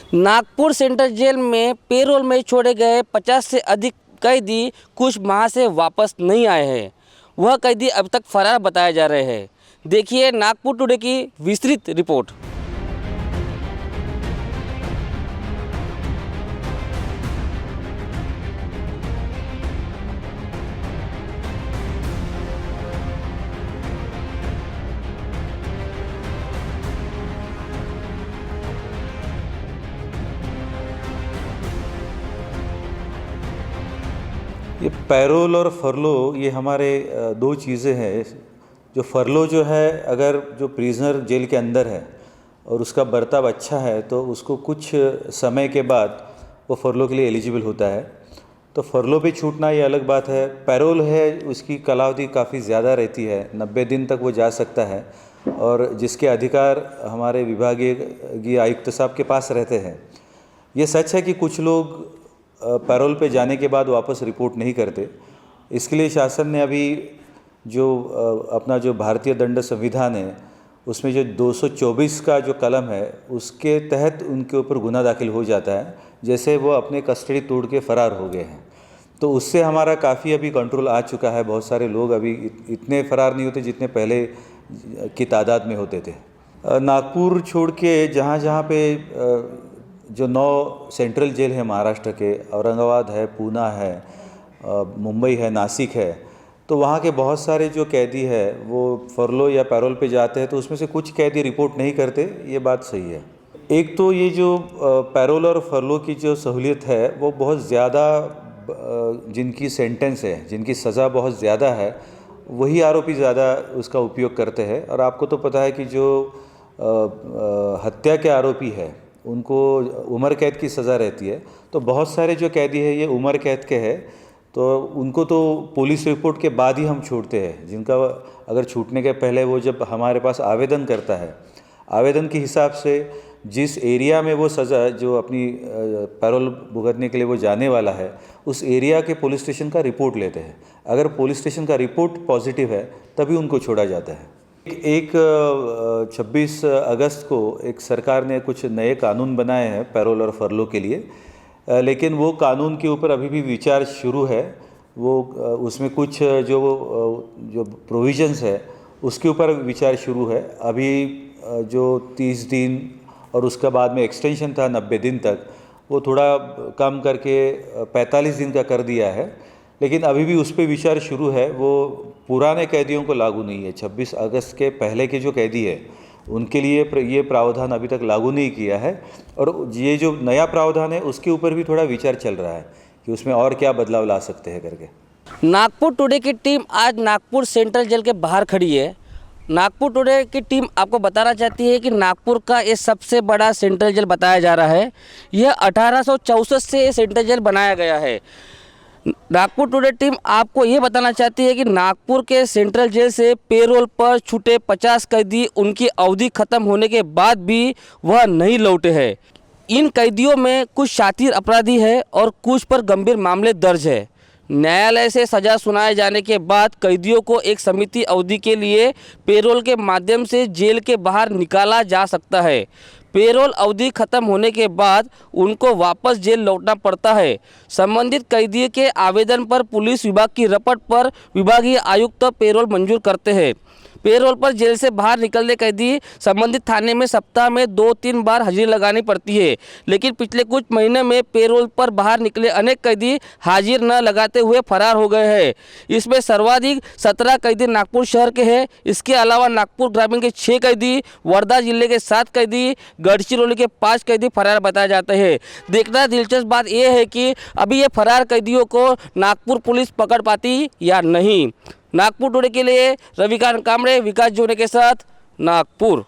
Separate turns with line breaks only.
Nagpur central jail में payroll में छोड़े गए 50 से अधिक कैदी कुछ माह से वापस नहीं आए हैं। वह कैदी अब तक फरार बताए जा रहे हैं। देखिए नागपुर टुडे की विस्तृत रिपोर्ट।
ये पैरोल और फरलो ये हमारे दो चीज़ें हैं। जो फरलो जो है, अगर जो प्रिजनर जेल के अंदर है और उसका बर्ताव अच्छा है तो उसको कुछ समय के बाद वो फरलो के लिए एलिजिबल होता है। तो फरलो पे छूटना ये अलग बात है। पैरोल है, उसकी कालावधि काफ़ी ज़्यादा रहती है, 90 दिन तक वो जा सकता है और जिसके अधिकार हमारे विभागीय आयुक्त साहब के पास रहते हैं। ये सच है कि कुछ लोग पैरोल पे जाने के बाद वापस रिपोर्ट नहीं करते। इसके लिए शासन ने अभी जो अपना जो भारतीय दंड संविधान है उसमें जो 224 का जो कलम है उसके तहत उनके ऊपर गुना दाखिल हो जाता है, जैसे वो अपने कस्टडी तोड़ के फरार हो गए हैं। तो उससे हमारा काफ़ी अभी कंट्रोल आ चुका है। बहुत सारे लोग अभी इतने फरार नहीं होते जितने पहले की तादाद में होते थे। नागपुर छोड़ के जहाँ जहाँ पे जो 9 सेंट्रल जेल है महाराष्ट्र के, औरंगाबाद है, पूना है, मुंबई है, नासिक है, तो वहाँ के बहुत सारे जो कैदी है वो फरलो या पैरोल पे जाते हैं। तो उसमें से कुछ कैदी रिपोर्ट नहीं करते, ये बात सही है। एक तो ये जो पैरोल और फरलो की जो सहूलियत है वो बहुत ज़्यादा, जिनकी सेंटेंस है, जिनकी सज़ा बहुत ज़्यादा है, वही आरोपी ज़्यादा उसका उपयोग करते हैं। और आपको तो पता है कि जो हत्या के आरोपी है उनको उम्र कैद की सज़ा रहती है। तो बहुत सारे जो कैदी है ये उम्र कैद के हैं, तो उनको तो पुलिस रिपोर्ट के बाद ही हम छोड़ते हैं। जिनका अगर छूटने के पहले वो जब हमारे पास आवेदन करता है, आवेदन के हिसाब से जिस एरिया में वो सज़ा जो अपनी पैरोल भुगतने के लिए वो जाने वाला है उस एरिया के पुलिस स्टेशन का रिपोर्ट लेते हैं। अगर पुलिस स्टेशन का रिपोर्ट पॉजिटिव है तभी उनको छोड़ा जाता है। 26 अगस्त को एक सरकार ने कुछ नए कानून बनाए हैं पैरोल और फरलो के लिए, लेकिन वो कानून के ऊपर अभी भी विचार शुरू है। वो उसमें कुछ जो प्रोविजंस है उसके ऊपर विचार शुरू है। अभी जो 30 दिन और उसके बाद में एक्सटेंशन था 90 दिन तक, वो थोड़ा कम करके 45 दिन का कर दिया है, लेकिन अभी भी उस पर विचार शुरू है। वो पुराने कैदियों को लागू नहीं है। 26 अगस्त के पहले के जो कैदी है उनके लिए ये प्रावधान अभी तक लागू नहीं किया है। और ये जो नया प्रावधान है उसके ऊपर भी थोड़ा विचार चल रहा है कि उसमें और क्या बदलाव ला सकते हैं करके।
नागपुर टुडे की टीम आज नागपुर सेंट्रल जेल के बाहर खड़ी है। नागपुर टुडे की टीम आपको बताना चाहती है कि नागपुर का ये सबसे बड़ा सेंट्रल जेल बताया जा रहा है। यह 1864 से ये सेंट्रल जेल बनाया गया है। नागपुर टुडे टीम आपको ये बताना चाहती है कि नागपुर के सेंट्रल जेल से पेरोल पर छूटे 50 कैदी उनकी अवधि खत्म होने के बाद भी वह नहीं लौटे हैं। इन कैदियों में कुछ शातिर अपराधी है और कुछ पर गंभीर मामले दर्ज है। न्यायालय से सजा सुनाए जाने के बाद कैदियों को एक सीमित अवधि के लिए पेरोल के माध्यम से जेल के बाहर निकाला जा सकता है। पेरोल अवधि खत्म होने के बाद उनको वापस जेल लौटना पड़ता है। संबंधित कैदी के आवेदन पर पुलिस विभाग की रपट पर विभागीय आयुक्त पेरोल मंजूर करते हैं। पेरोल पर जेल से बाहर निकलने कैदी संबंधित थाने में सप्ताह में 2-3 बार हाजिरी लगानी पड़ती है, लेकिन पिछले कुछ महीने में पेरोल पर बाहर निकले अनेक कैदी हाजिर न लगाते हुए फरार हो गए हैं। इसमें सर्वाधिक 17 कैदी नागपुर शहर के हैं। इसके अलावा नागपुर ग्रामीण के 6 कैदी, वर्धा जिले के 7 कैदी, गढ़चिरौली के 5 कैदी फरार बताए जाते हैं। देखना दिलचस्प बात यह है कि अभी ये फरार कैदियों को नागपुर पुलिस पकड़ पाती या नहीं। नागपुर टुडे के लिए रविकांत कामड़े, विकास जोने के साथ नागपुर।